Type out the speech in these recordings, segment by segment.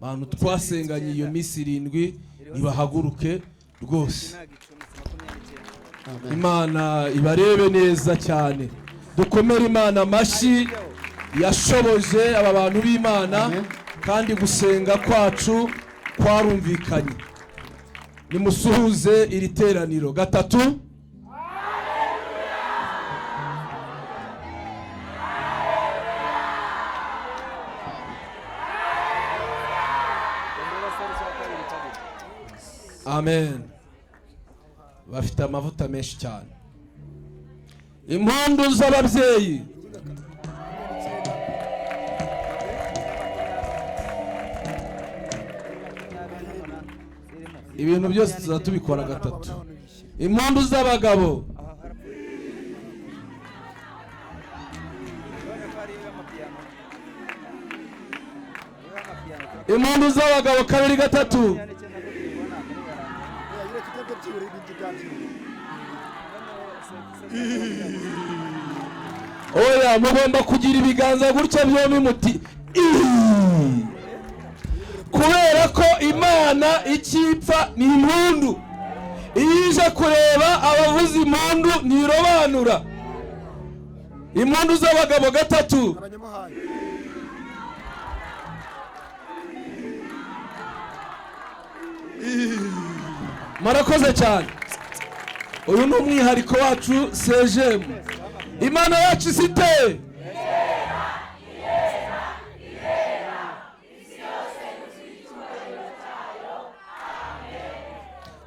abantu twasenganye iyo minsi 7 nibahaguruke rwose. Imana ibarebe neza cyane. Dukomere Imana amashyi yashoboje aba bantu b'Imana kandi gusenga kwacu kwarumvikanye. Nimusuhuze iri teraniro. Gatatu. Amen. Bafite amavuta menshi cyane. Impundu z'ababyeyi. Ibintu byose tuzatubikora gatatu. Impundu z'abagabo. Impundu z'abagabo kabiri gatatu. Oya mugomba kugira ibiganza gutya byombi muti kubera ko Imana ikipfa ni impundu. Ije kureba abavuza impundu nirobanura. Impundu z'abagabo gatatu. Marakoze cyane. Uyu ni umwihariko wacu CGM. Imana yacu isite.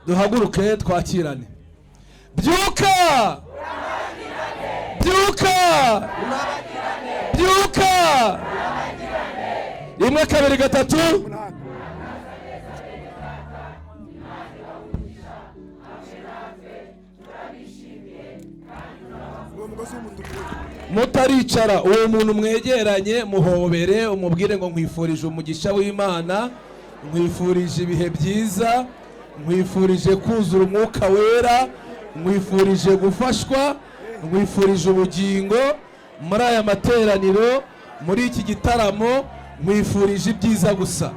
Duhaguruke twakirane. Byuka! Byuka! Byuka! Rimwe kabiri gatatu. Mutaricara uwo muntu mwegeranye muhobere umubwire ngo nkwifurije umugisha w'Imana, nkwifurije ibihe byiza, nkwifurije kuzura umwuka wera, nkwifurije gufashwa, nkwifurije ubugingo muri aya materaniro, muri iki gitaramo, nkwifurije ibyiza gusa.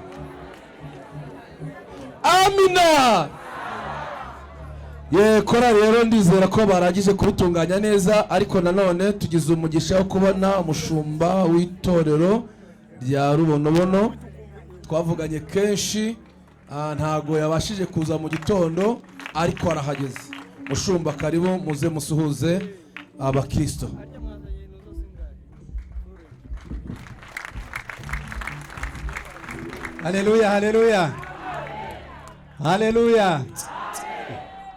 Amina. Kora rero ndizera ko baragije kubitunganya neza, ariko nanone tugize umugisha wo kubona umushumba w'itorero rya Rubonobono. Twavuganye kenshi, ntago yabashije kuza mu gitondo ariko arahageze. Mushumba karibu muze musuhuze abakristo. Haleluya, haleluya. Haleluya.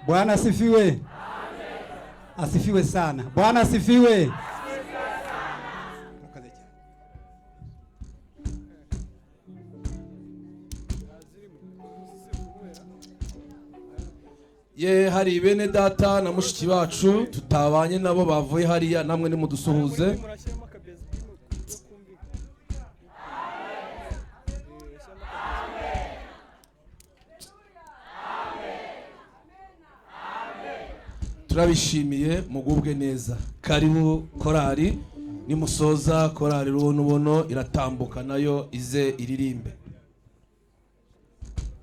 Bwana asifiwe. Asifiwe sana. Bwana asifiwe. Hari bene data na mushiki bacu tutabanye nabo bavuye hariya, namwe nimudusuhuze. Turabishimiye mugubwe neza. Karibu korari, nimusoza korari Rubonobono iratambuka nayo ize iririmbe.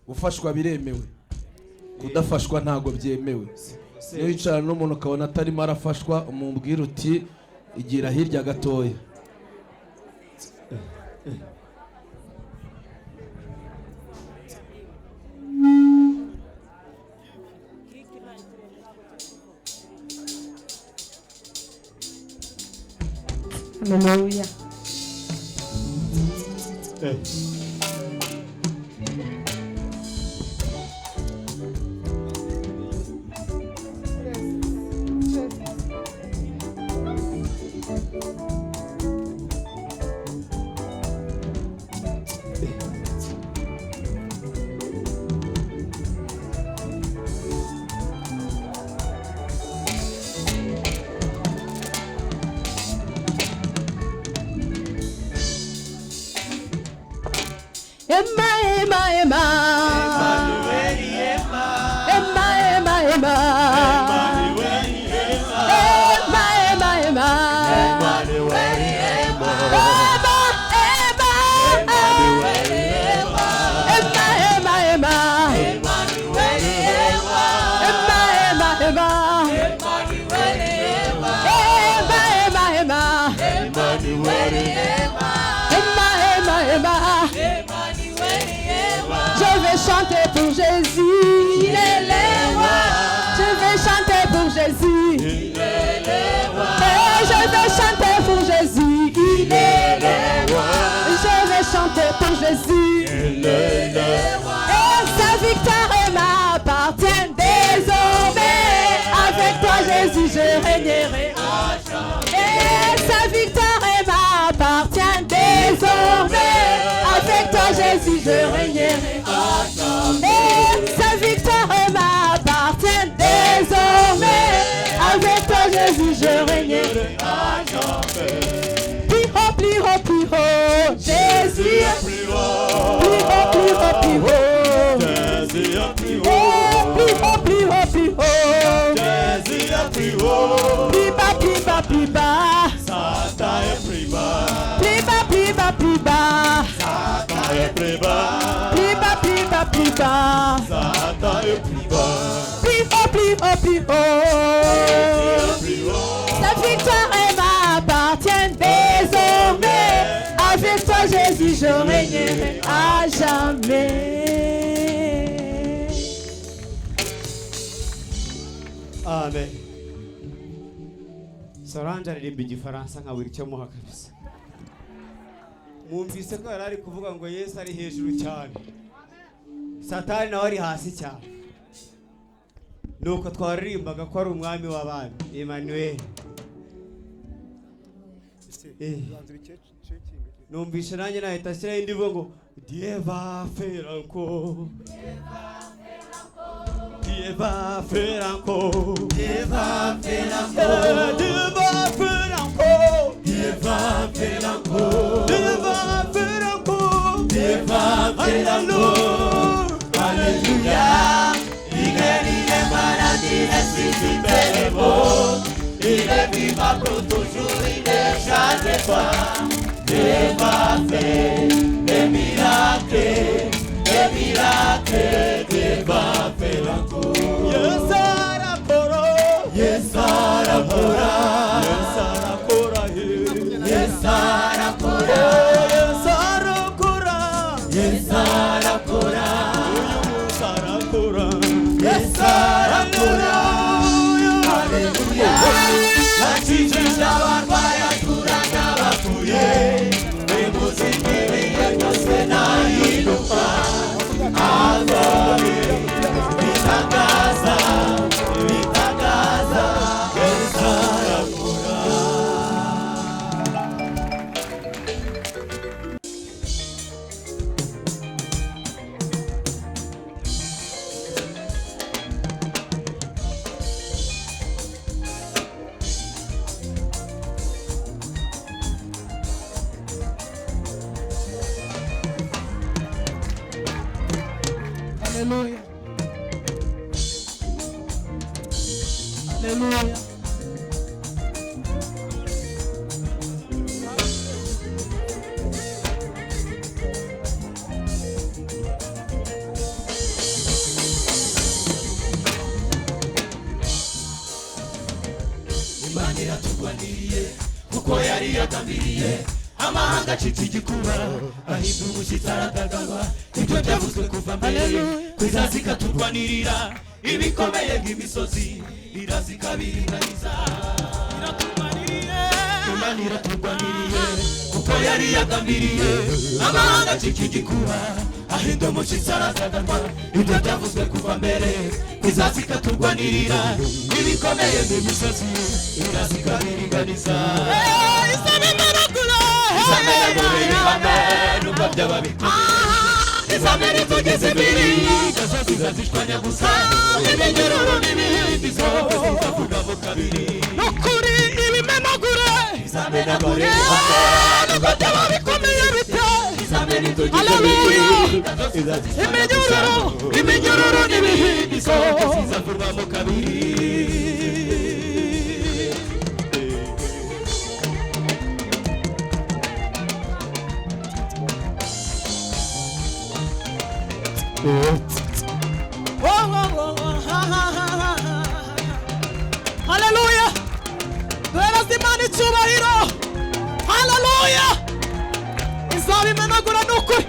Gufashwa biremewe, kudafashwa ntago byemewe. Niyo yicara n'umuntu ukabona atarimo arafashwa, umubwira uti igira hirya gatoya. Hallelujah. Jésus. Et sa victoire m'appartient désormais. Avec toi Jésus je régnerai à jamais. Et sa victoire m'appartient désormais. Avec toi Jésus je régnerai à jamais. Et sa victoire m'appartient désormais. Avec toi Jésus je régnerai à jamais. Plus haut, plus haut, plus haut, Jésus est plus haut. Plus haut, plus haut, plus haut, Jésus est plus haut. plus haut, plus haut, plus haut. Jésus est plus haut. Plus bas, plus bas, plus bas. Satan est plus bas. Plus bas, plus bas, plus bas. Satan est plus bas. Plus bas, plus bas, plus bas. Satan est plus bas. Plus haut, plus haut, plus haut. Plus haut. Sa victoire m'appartient désormais. Avec toi Jésus je régnerai à jamais. Amen. Solange aririmba igifaransa nka buri cyo muha kabisa. Mwumvise ko yari kuvuga ngo Yesu ari hejuru cyane. Satani nawe ari hasi cyane. Nuko twaririmbaga ko ari umwami w'abami Emmanuel. Numvise nanjye nahita ashyiraho indi vuga ngo Dieu va faire encore. Dieu va faire encore. Dieu va faire encore. Dieu va faire encore. Dieu va faire encore. Dieu va faire encore. Dieu va faire encore. Alléluia. Il est malade, il est suscité beau. Il est vivant pour toujours, il ne change pas. Dieu va faire des miracles, des miracles. Dieu va faire encore. Yes, Arapora. Yes, Arapora. Yes, Arapora. Yes, Arapora. Yes, Arapora. Yes, Arapora. Yes, Arapora. Hallelujah. La chicha barbara curana bakuye. Emuzikiri yose na iluka. Azori. Vitagaza. Vitagaza. Yes, Arapora. Hallelujah. Hallelujah. Imana iratugwaniriye kuko yari yagambiriye amahanga acitse igikuba ahinda umushyitsi aradagadwa ibyo byavuzwe kuva mbere kwizaza ikaturwanirira ibikomeye nk'imisozi iraza ikabiringaniza. Imana iratugwaniriye kuko yari yagambiriye amahanga acitse igikuba ahinda umushyitsi aradagadwa ibyo byavuzwe kuva mbere kwizaza ikaturwanirira ibikomeye nk'imisozi iraza ikabiringaniza. Nubwo byaba bikomeye izamera itugeze imbere gasozi zazishwanya gusa iminyururu n'ibihindizo zizavuga mu kabiri nukuri ibimenagure izamenagure nubwo byaba bikomeye bite izamera itugeze imbere gasozi zazishwanya gusa iminyururu n'ibihindizo zizavuga mu kabiri. Hallelujah. Duheraze Imana icyubahiro. Hallelujah. Izabimenagura n'ukuri.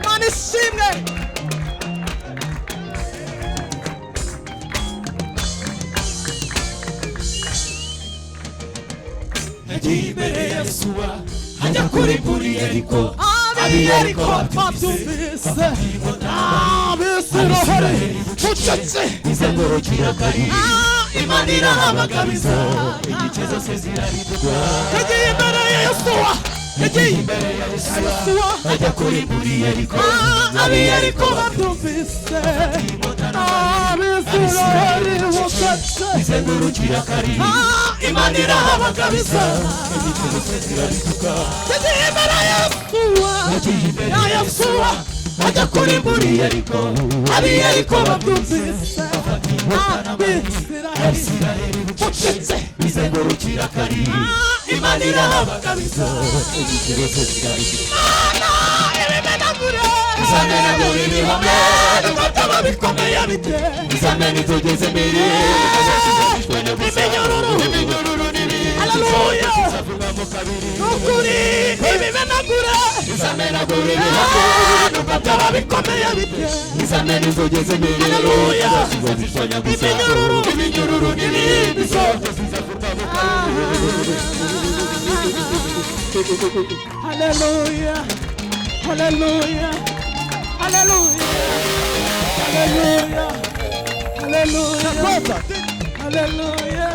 Imana ishimwe. Yagiye imbere ya Yesuwa ajya kuri Yeriko abiyeriko babyumvise abisiraheli mucece izengurukira kari Imana irahamagabiza igice zose zirariduka yagiye imbere ya Yosuwa yagiye imbere ya Yosuwa ajya kuri Yeriko abiyeriko babyumvise abisiraheli mucece izengurukira kari Imana irahamagabiza igice zose zirariduka yagiye imbere ya Yosuwa ajya kuri Yeriko abiyeriko babyumvise abisiraheli mucece izengurukira kari Imana irahamagabiza igice zose zirariduka ibimenagura izamenagura ibihome n'amatama bikomeye bite izamena itugeze imbere iminyururu haleluya nukuri ibimenagura izamenagura ibihome n'amatama bikomeye bite izamena itugeze imbere haleluya iminyururu n'ibindi zose zizavuga mu haleluya haleluya haleluya haleluya haleluya haleluya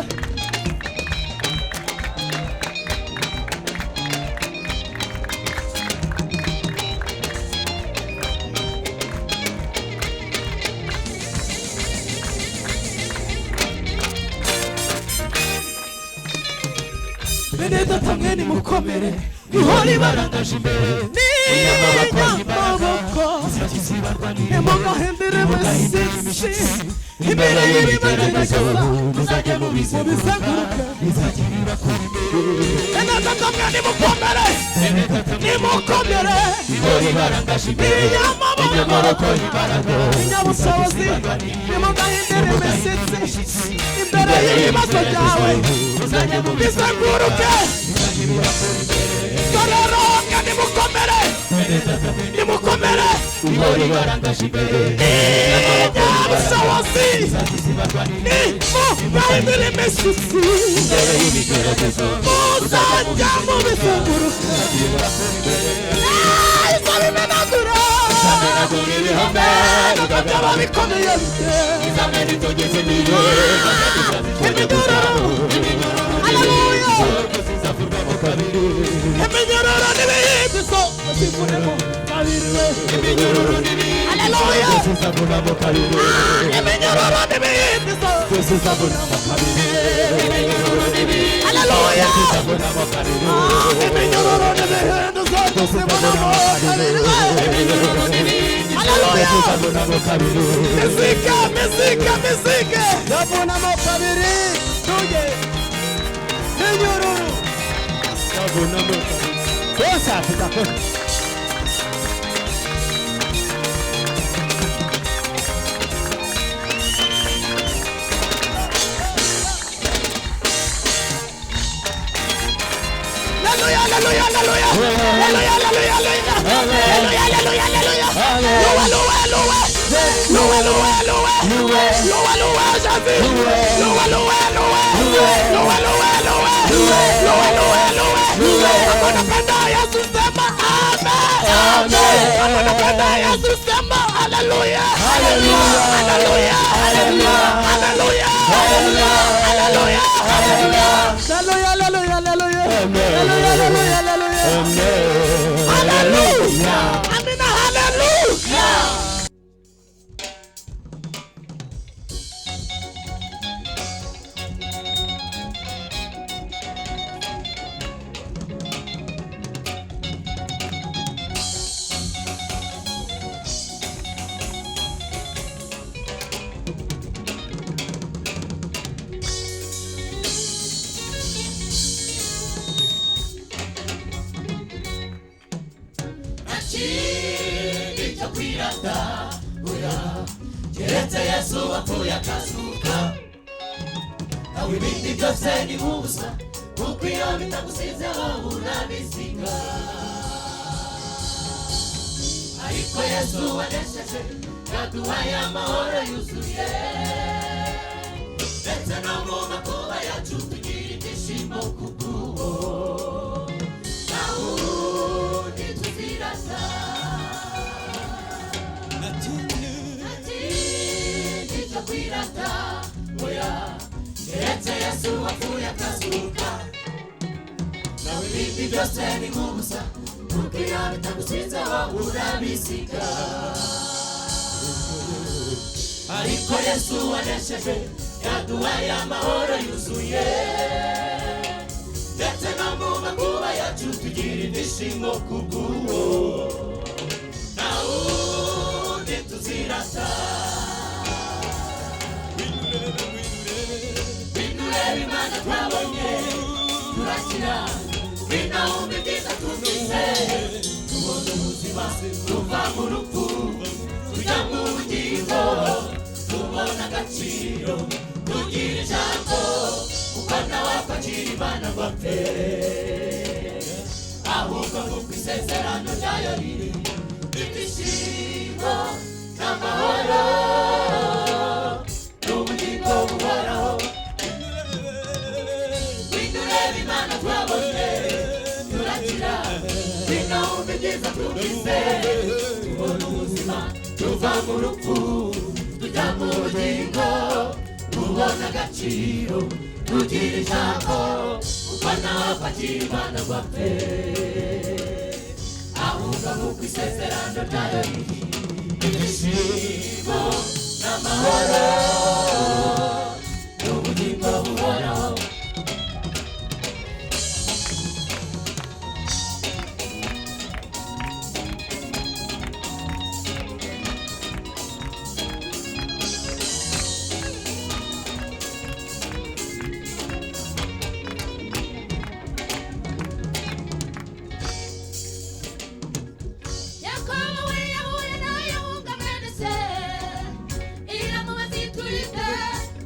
Beneda tamweni mukomere ihori barangaje imbere n'inyamaboko emogahembere mesisi imbere y'ibimenyetso muzajye mubizenguruke bizagirira kuri Beneda tamweni mukomere nimukomere ihori barangaje imbere inyamaboko inyabushobozi emogahembere mesisi imbere y'ibibazo byawe muzajye mubizenguruke Tororoka nimukomere nimukomere ihori barangaje imbere inyabushobozi nimugahindura imishyitsi imbere y'ibigeragezo muzajya mubizenguruka izo bimenagura izamenagura ibihome n'ukabyaba bikomeye bite izamena itugeze imbere iminyururu haleluya iminyururu n'ibindi zose zivunemo kabiri iminyururu n'ibindi haleluya zizavunamo kabiri iminyururu n'ibindi zose zizavunamo kabiri iminyururu n'ibindi haleluya zizavunamo kabiri iminyururu n'ibindi zose zivunamo kabiri iminyururu n'ibindi haleluya zizavunamo kabiri mizika zavunamo kabiri tuje iminyururu zavunamo kabiri kosa tutakora Hallelujah, hallelujah, hallelujah, hallelujah, hallelujah, hallelujah, Amina, hallelujah. Keretse Yesu wapfuye akazuka nawe ibindi byose ni ubusa kuko iyo bitagusizeho urabisiga ariko Yesu wanesheje yaduhaye amahoro yuzuye ndetse no mu makuba yacu tugira ibyishimo kubw'uwo nawe ntituzirasa Yesu wapfuye akazuka nawe ibindi byose ni nk'ubusa kuko iyo bitagusize wowe urabisiga ariko Yesu wanesheje yaduhaye amahoro yuzuye ndetse no mu makuba yacu tugira ibyishimo kubw'uwo nta wundi tuzirata winureba Imana twabonye turakira winahumba ibyiza twumvise tubona ubuzima tuva mu rupfu tujya mu bugingo tubona agaciro tugira ijambo kuko ntawapakira Imana ngo apfe ahubwo kuko isezerano ryayo riri ibyishimo n'amahoro n'ubugingo buhoraho winureba Imana twabonye turakira winahumba ibyiza twumvise tubona ubuzima tuva mu rupfu tujya mu bugingo tubona agaciro tugira ijambo kuko ntawapakira Imana ngo apfe ahubwo kuko isezerano ryayo riri ibyishimo n'amahoro n'ubugingo buhoraho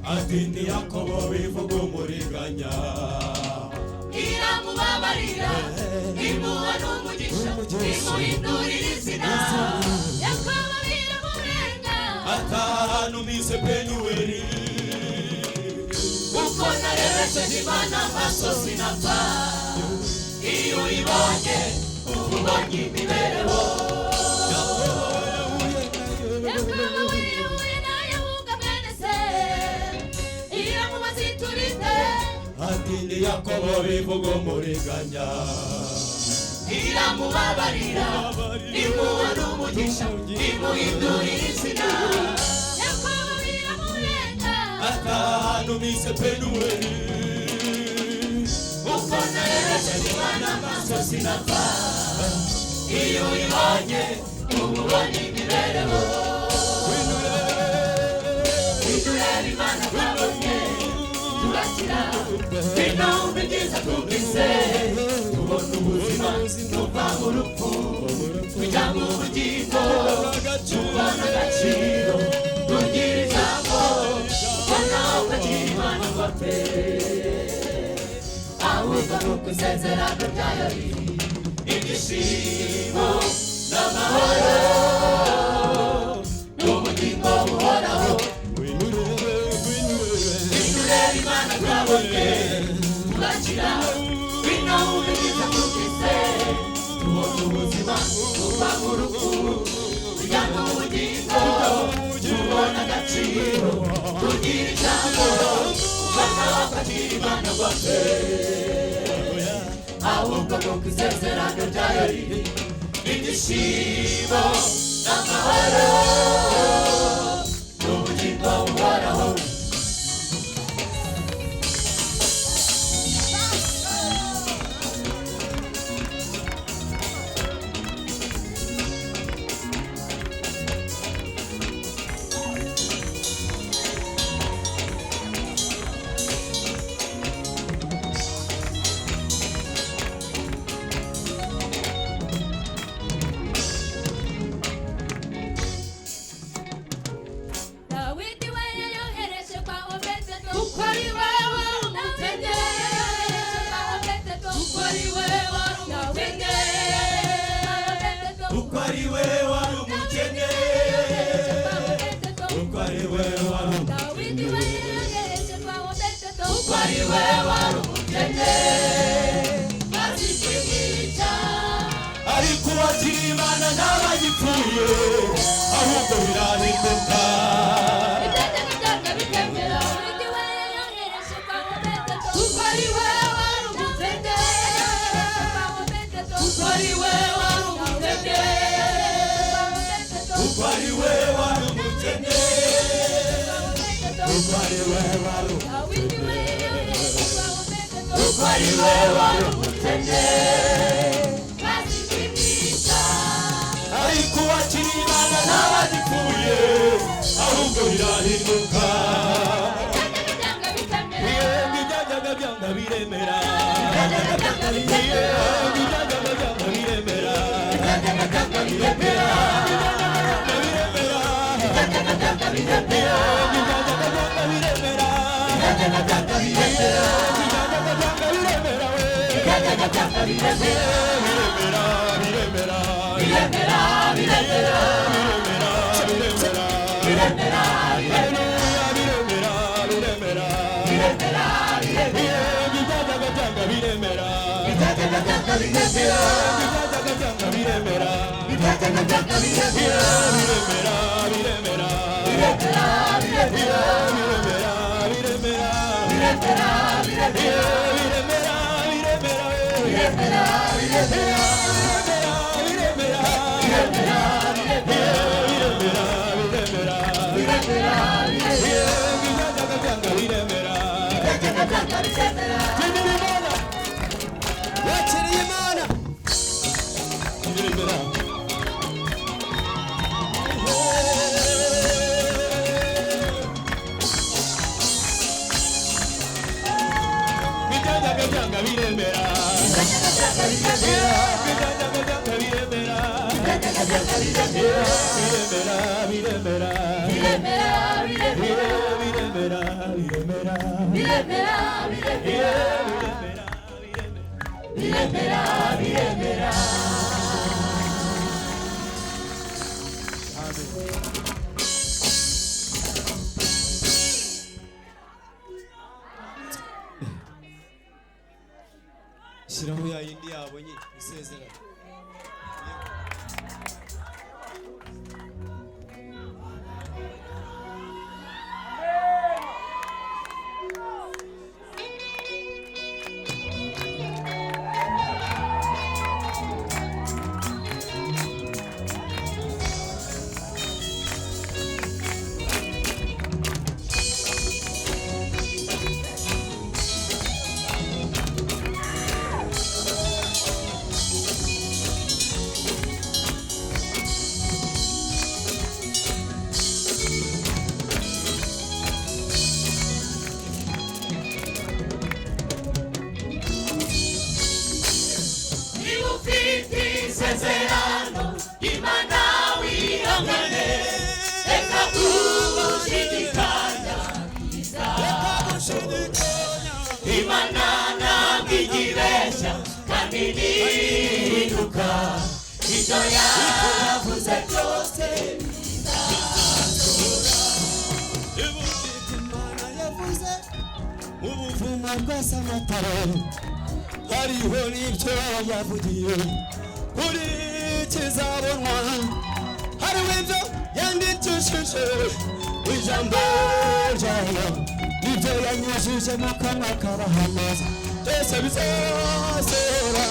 Atindi Yakobo bivuga umuriganya iramubabarira imuha n'umugisha imuhindurira izina Yakobo biramurenga atahana umise Penuweli uko narebesheje Imana amaso sinapfa iyo uyibonye uba ubonye imibereho Atindi Yakobo bivuga umuriganya iramubabarira imuha n'umugisha imuhindurira izina Yakobo biramurenga atahana umise Penuweli uko narebesheje Imana amaso sinapfa iyo uyibonye uba ubonye imibereho winureba Imana twabonye turakira winahumba ibyiza twumvise tubona ubuzima tuva mu rupfu tujya mu bugingo tubona agaciro tugira ijambo kuko ntawapakira Imana ngo apfe ahubwo kuko isezerano ryayo riri ibyishimo n'amahoro n'ubugingo buhoraho winureba Imana twabonye turakira winahumba ibyiza twumvise tubona ubuzima tuva mu rupfu tujya mu bugingo tubona agaciro tugira ijambo kuko ntawapakira Imana ngo apfe ahubwo kuko isezerano ryayo riri ibyishimo n'amahoro n'ubugingo buhoraho ariko uwagira Imana n'abagipfuye ahubwo birahinduka ariko wakiri Imana n'abagipfuye ahubwo birahinduka bijyaga byanga biremera shyiraho ya yindi yabonye isezerano hariho n'ibyo yavugiye kuri kizabonwa hariho ibyo yandikishije ijambo ryayo ibyo yanyujije mu kanwa k'abahanuzi byose bizasohora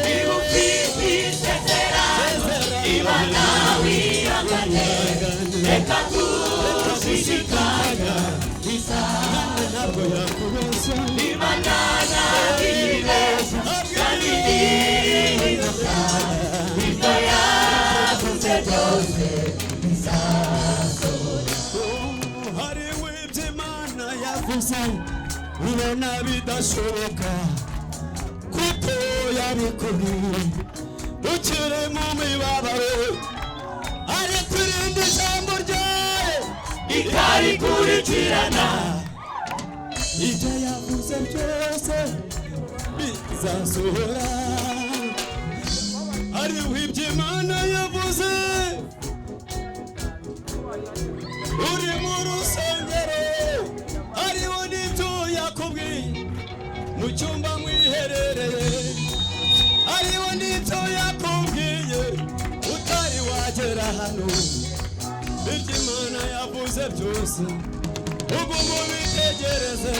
niba ufite isezerano Imana wihangane reka gushidikanya Imana ntabwo yakubeshya Imana ntabwo ibeshya kandi ntihinduka ibyo yavuze byose bizasohora hariho ibyo Imana yavuze ubona bidashoboka kuko yabikubwiye ukiri mu mibabaro ariko irindi jambo ryayo ikarikurikirana ibyo yavuze byose bizasohora hariho ibyo Imana yavuze uri mu rusengero hariho n'ibyo yakubwiye mu cyumba mwiherereye hariho n'ibyo yakubwiye utari wagera hano ibyo Imana yavuze byose ubwo mubitegereze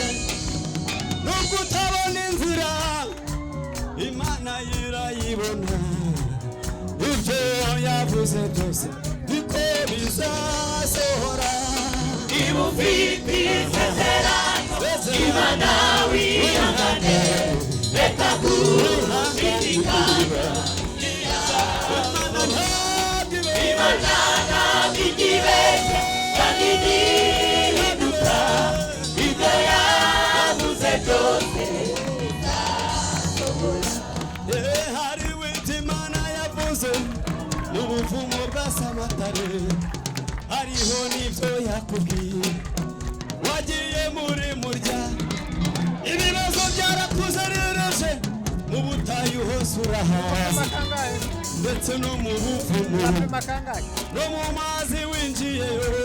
nubwo utabona inzira Imana irayibona ibyo yavuze byose niko bizasohora niba ufite isezerano Imana wihangane reka gushidikanya Imana ntabwo igibeshye kandi ntihinduka ibyo yavuze byose hariho ibyo Imana yavuze mu buvumo bwa Samatare hariho n'ibyo yakubwiye wagiye muri murya ibibazo byarakuzerereje mu butayu hose urahaza ndetse no mu buvumo no mu mazi winjiyeyo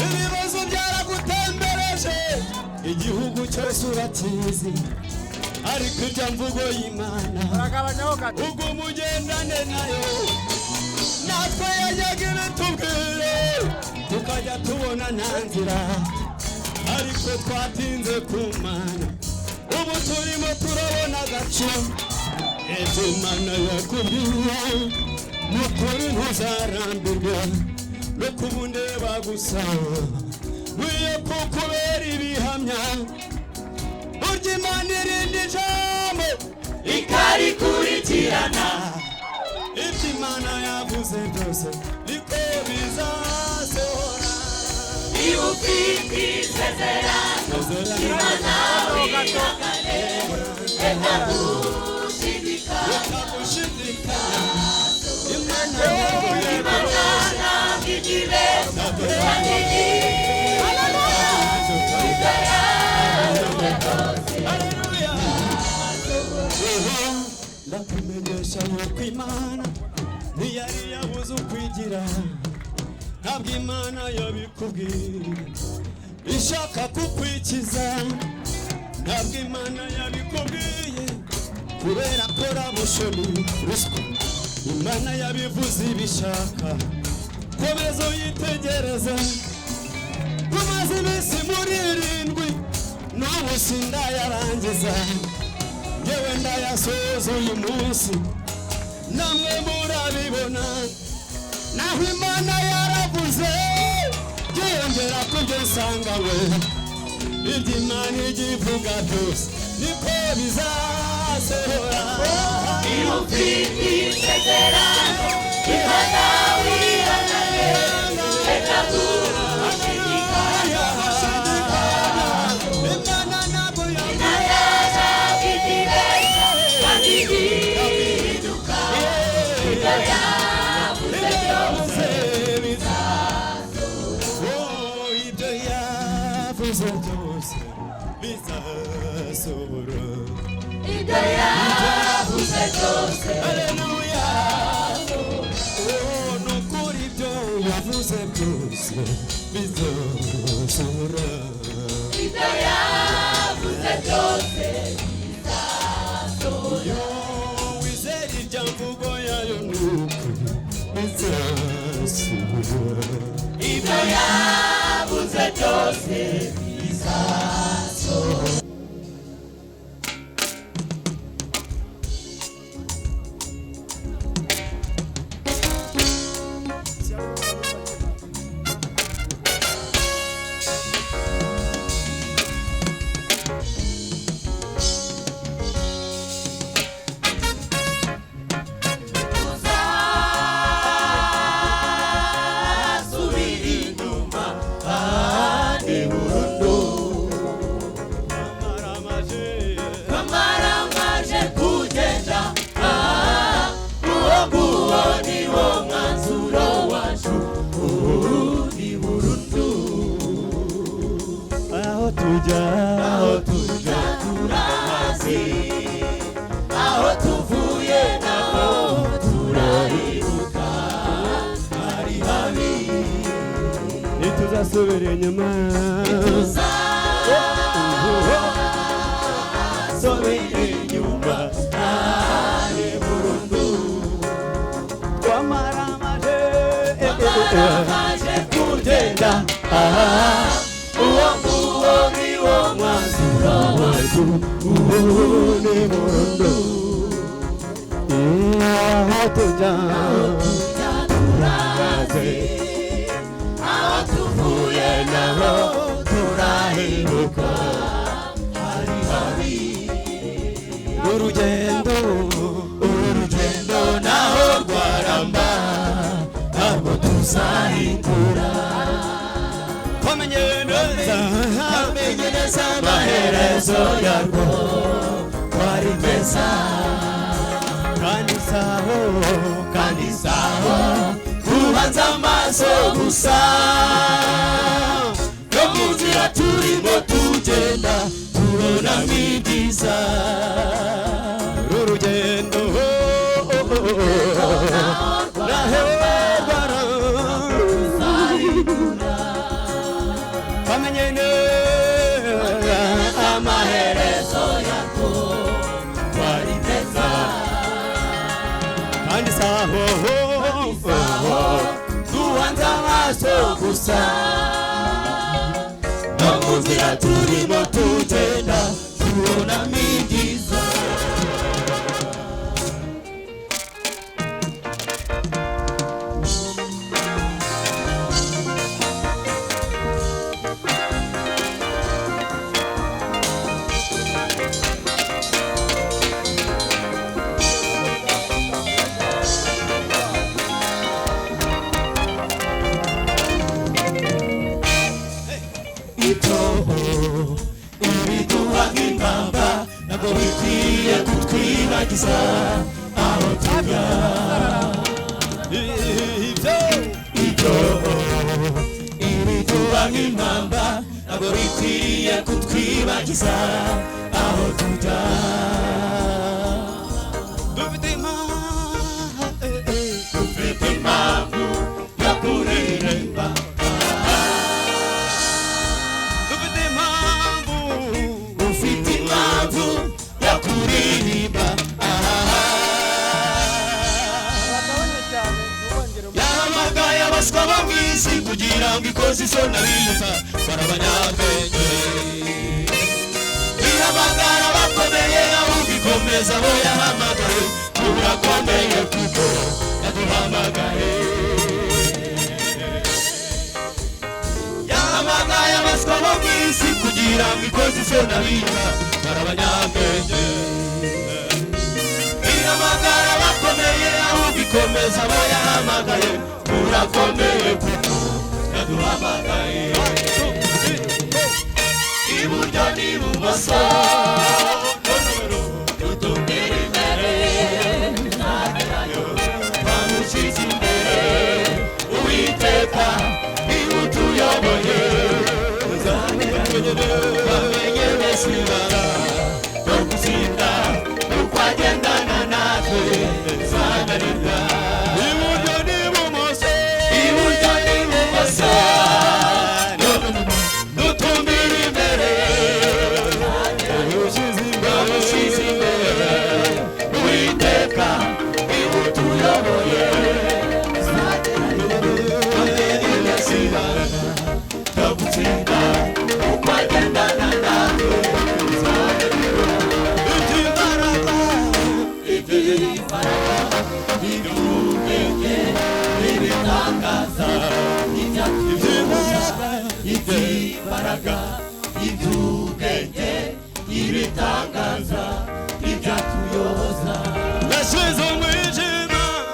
ibibazo byaragutembereje igihugu cyose urakizi ariko ijya mvugo y'Imana ubwo umugendane nayo natwe yajyaga ibitubwire tukajya tubona nta nzira ariko twatinze ku Mana ubu turimo turabona agacu ibyo Imana yakubwiye n'ukuri ntuzarambirwa no kubundeba gusa wiye kukubera ibihamya burya Imana irindi jambo ikarikurikirana ibyo Imana yavuze byose niko bizasohora niba ufite isezerano Imana wihangane reka gushidikanya Imana ntabwo igibeshye kandi ndakumenyesha yuko Imana ntiyari yabuze ukwigira ntabwo Imana yabikubwiye ishaka kukwikiza ntabwo Imana yabikubwiye kubera ko rabushoni ruswa Imana yabivuze ibishaka komeza uyitegereze kumaze iminsi muri 7 n'ubu sindayarangiza yewe ndayasoza uyu munsi namwe murabibona naho Imana yaravuze yongera kubyo nsanga we ibyo Imana igivuga byose niko bizasohora niba ufite isezerano Imana wihangane reka gushidikanya Imana ntabwo ibyo yavuze byose bizasohora ibyo yavuze byose haleluya nukuri ibyo yavuze byose bizasohora ibyo yavuze byose bizasohora wizera irya mvugo yayo nukuri bizasohora ibyo yavuze byose bizasohora aho tujya turahazi aho tuvuye naho turaribuka hari habi ntituzasubira inyuma ntituzasubira inyuma hari burundu twamaramaje kugenda uwo nguwo ni wo mwanzuro wacu ni burundu aho tujya turahazi aho tuvuye naho uzahindura twamenye neza amaherezo yarwo twari meza kandi saho kandi saho tuhanze amaso gusa no mu nzira turimo tugenda tubonamo ibyiza urugendo twamenye neza amaherezo yarwo twari meza kandi saho duhanze amaso gusa no mu nzira turimo tugenda tubonamo ibyiza ibiduha nk'impamba ntabwo bikwiye kutwibagiza aho tujya ibyo ibiduha nk'impamba ntabwo bikwiye kutwibagiza aho tujya dufite impamvu yo kuririmba kuririmba yahamagaye abaswa bo mu isi kugira ngo ikoze isoni abiyita barabanyabwenge ihamagara abakomeye ahubwo ikomeza abo yahamagaye turakomeye kuko yaduhamagaye yahamagaye abaswa bo mu isi kugira ngo ikoze isoni abiyita barabanyabwenge ihamagara abakomeye ahubwo ikomeza abo yahamagaye turakomeye kuko yaduhamagaye iburyo n'ibumoso dutumbira imbere twamushyize imbere uwiteka niwe utuyoboye bamenye bese ibara no gutsinda uko agendana natwe zananirwa iburyo n'ibumoso dutumbira imbere twamushyize imbere uwiteka niwe utuyoboye bamenye bese ibara no gutsinda uko agendana natwe iby'ubwenge n'ibitangaza iby'imbaraga iby'ubwenge n'ibitangaza ibyatuyoboza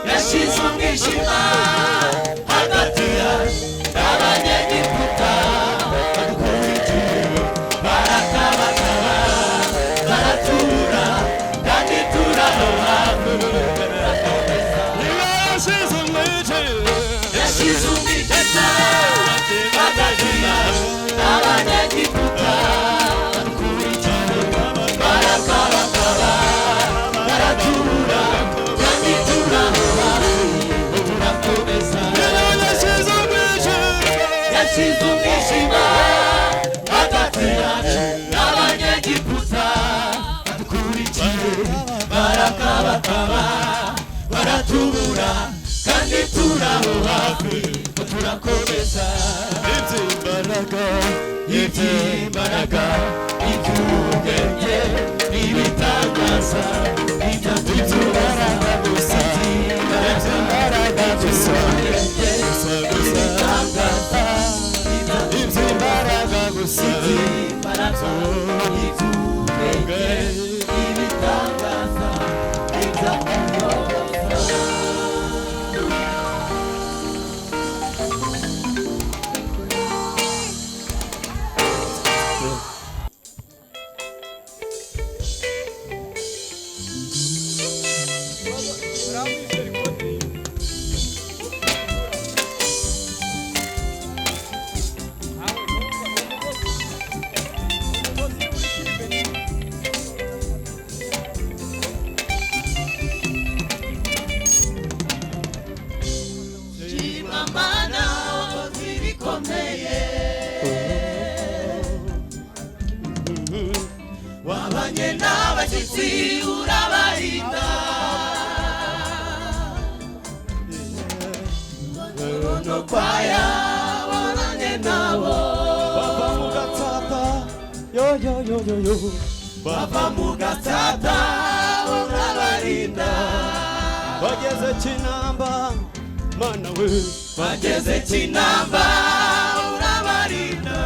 yashyize umwijima hagati yacu n'abanyegiputa badukurikiye barakabakaba baratura kandi turaroha yashyize umwijima hagati yacu n'abanyegiputa badukurikiye barakabakaba baratura kandi turaroha turakomeza yashyize umwijima hagati yacu n'abanyegiputa badukurikiye barakabakaba baratubura kandi turaho hafi turakomeza iby'imbaraga iby'ubwenge n'ibitangaza iby'imbaraga gusa iby'imbaraga gusa ibitangaza iby'imbaraga gusa iby'imbaraga iby'ubwenge n'ibitangaza ibyatuyoboza kwaya wabanye nabo bava mu gatsata yo yo yo yo yo bava mu gatsata urabarinda bageze Kinamba mana we bageze Kinamba urabarinda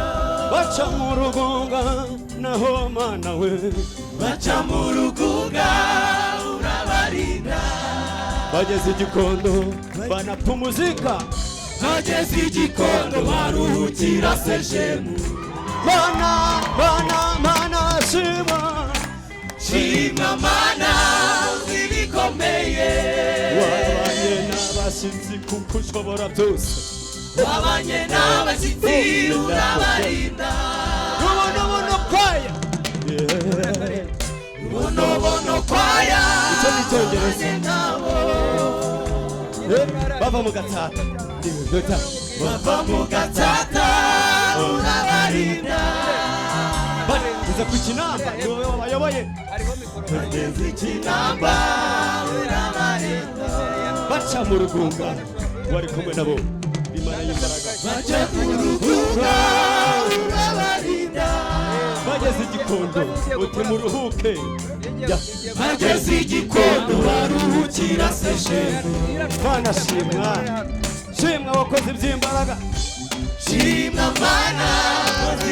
baca mu Rugunga naho mana we baca mu Rugunga urabarinda bageze Gikondo banapumuzika bageze Gikondo baruhukira sejemu mana shima shima mana ibikomeye wabanye n'abashyitsi kuko ushobora byose wabanye n'abashyitsi urabarinda rubonobono kwaya rubonobono kwaya icyo ni Icyongereza bava mu gatsata bava mu gatsata urabarinda bageze ku Kinamba ni wowe wabayoboye bageze Kinamba urabarinda baca mu Rugunga wari kumwe nabo Imana y'imbaraga baca mu Rugunga urabarinda bageze Gikondo uti muruhuke bageze Gikondo baruhukira sejemu mana shimwa wakoze iby'imbaraga shima mana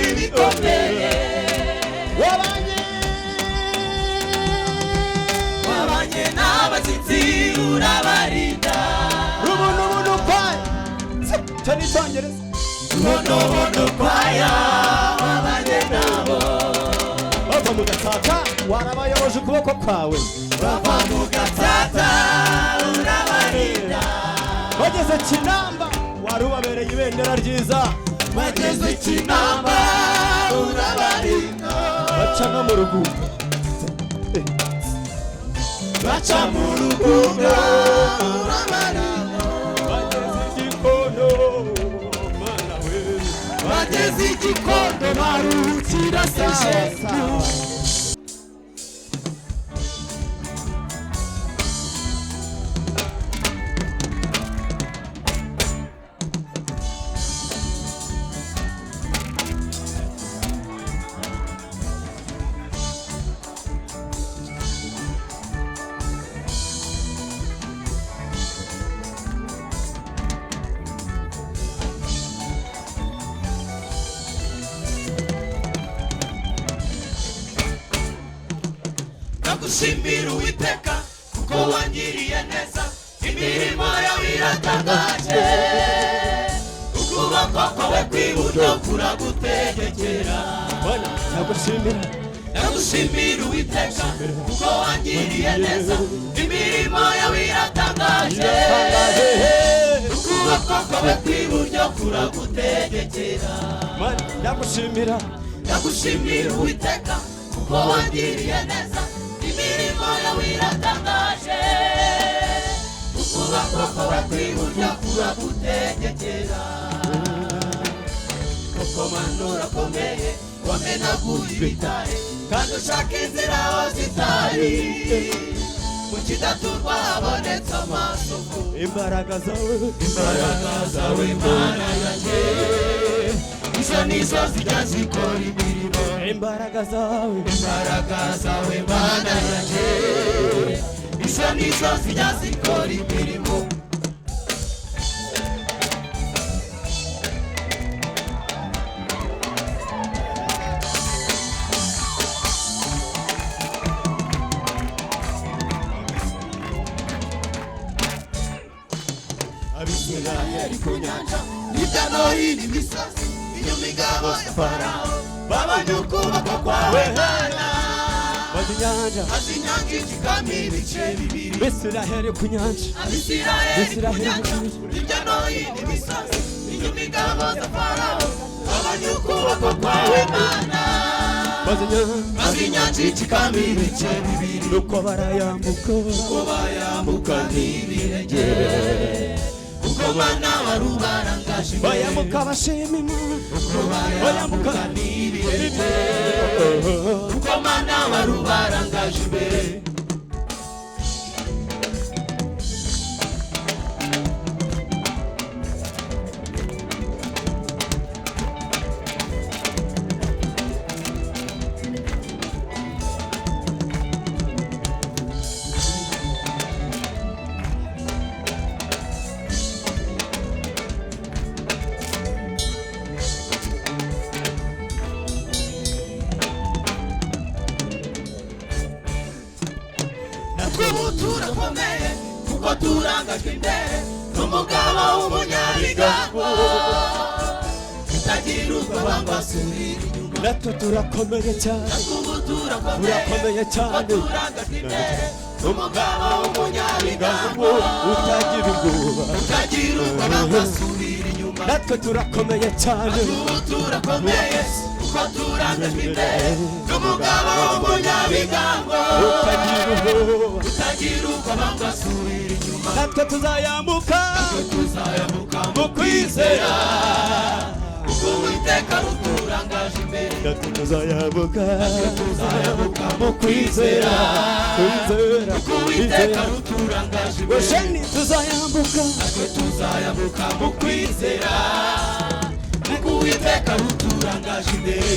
ibikomeye wabanye n'abashyitsi urabarinda rubonobono kwaya icyo ni Icyongereza rubonobono kwaya wabanye nabo bava mu gatsata warabayoboje ukuboko kwawe bava mu gatsata urabarinda bageze Kinamba wari ubabereye ibendera ryiza bageze Kinamba urabarinda baca no mu Rugunga baca mu Rugunga urabarinda bageze Gikondo mana we bageze Gikondo baruhukira sejemu ndagushimira Uwiteka kuko wangiriye neza imirimo yawe iratangaje ukuboko kwawe kw'iburyo kuragutegekera mana ndagushimira Uwiteka kuko wangiriye neza imirimo yawe iratangaje ukuboko kwawe kw'iburyo kuragutegekera mana ndagushimira Uwiteka kuko wangiriye neza imirimo yawe iratangaje ukuboko kwawe kw'iburyo kuragutegekera kuko Mana urakomeye wamenaguye ibitare kandi ushaka inzira aho zitari mu kidaturwa habonetse amasoko imbaraga zawe Mana yanjye izo nizo zijya zikora imirimo imbaraga zawe Mana yanjye izo nizo zijya zikora imirimo Abisirayeli ku nyanja hirya no hino imisozi inyuma ingabo ya Farawo babonye ukuboko kwawe Mana maze inyanja icikamo ibice bibiri Abisirayeli ku nyanja Abisirayeli ku nyanja hirya no hino imisozi inyuma ingabo za Farawo babonye ukuboko kwawe Mana maze inyanja icikamo ibice bibiri nuko barayambuka n'ibirenge uko Mana wari ubarangaje bayambuka bashima Imana bayambuka n'ibirenge uko Mana wari ubarangaje imbere turangajwe imbere n'umugabo w'umunyabigango tutagira ubwoba ngo asubire inyuma natwe turakomeye cyane ubu turakomeye cyane turangajwe imbere n'umugabo w'umunyabigango utagira ubwoba ngo asubire inyuma natwe turakomeye cyane ubu turakomeye kuko turangajwe imbere n'umugabo w'umunyabigango utagira ubwoba ngo asubire inyuma natwe tuzayambuka mu kwizera kuko Uwiteka ruturangaje imbere natwe tuzayambuka mu kwizera kwizera kuko Uwiteka ruturangaje imbere gosheni tuzayambuka natwe tuzayabuka mu kwizera kuko Uwiteka ruturangaje imbere